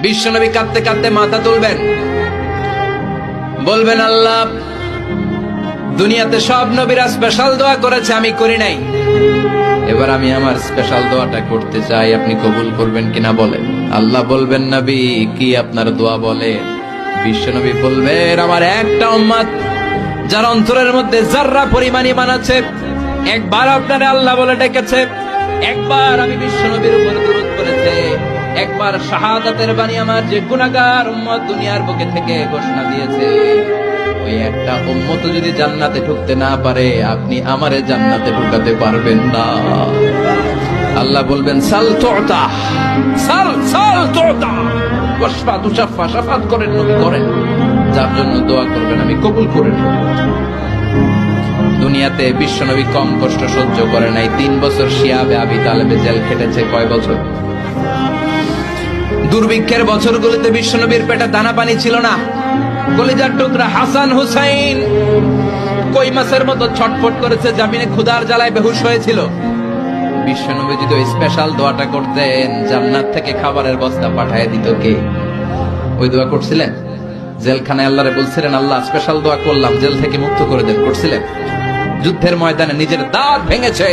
বিশ্বনবী কাঁদতে কাঁদতে মাথা তুলবেন, বলবেন আল্লাহ, দুনিয়াতে সব নবীরা স্পেশাল দোয়া করেছে, আমি করি নাই, এবার আমি আমার স্পেশাল দোয়াটা করতে চাই, আপনি কবুল করবেন কিনা বলেন। আল্লাহ বলবেন, নবী কি আপনার দোয়া বলে? বিশ্বনবী বলবেন, আমার একটা উম্মত যার অন্তরের মধ্যে যাররা পরিমাণ ঈমান আছে, একবার আপনারে আল্লাহ বলে ডেকেছে, একবার আমি বিশ্বনবীর উপর দুরূদ পড়েছে, একবার শাহাদাতের বাণী আমার যে গুনাহগার উম্মত দুনিয়ার বুকে থেকে ঘোষণা দিয়েছে, ওই একটা উম্মত যদি জান্নাতে ঢুকতে না পারে, আপনি আমারে জান্নাতে ঢুকাতে পারবেন না। আল্লাহ বলবেন, সাল তুতা, সাল সাল তুতা, ওয়াশফা তুশাফা, শাফাত করেন নবী করেন, যার জন্য দোয়া করবেন আমি কবুল করে নেব। দুনিয়াতে বিশ্বনবী কম কষ্ট সহ্য করে নাই। 3 বছর শিয়াবে আবি তালেবে জেল খেটেছে। কয় বছর? দুর্ভিক্ষের বছরগুলোতে বিশ্বনবীর পেটে দানা পানি ছিল না। কলিজার টুকরা হাসান হুসাইন কই মাছের মতো ছটফট করেছে, জামিনে ক্ষুধার জ্বালায় বেহুশ হয়েছিল। বিশ্বনবী যদি ওই স্পেশাল দোয়াটা করতেন, জান্নাত থেকে খাবারের বস্তা পাঠিয়ে দিত কে? ওই দোয়া করছিলেন? জেলখানায় আল্লাহরে বলছিলেন, আল্লাহ স্পেশাল দোয়া করলাম, জেল থেকে মুক্ত করে দেন, করছিলেন? যুদ্ধের ময়দানে নিজের দাঁত ভেঙেছে,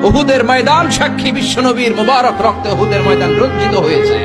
উহুদের ময়দান সাক্ষী, বিশ্বনবীর মুবারক রক্তে উহুদের ময়দান রঞ্জিত হয়েছে।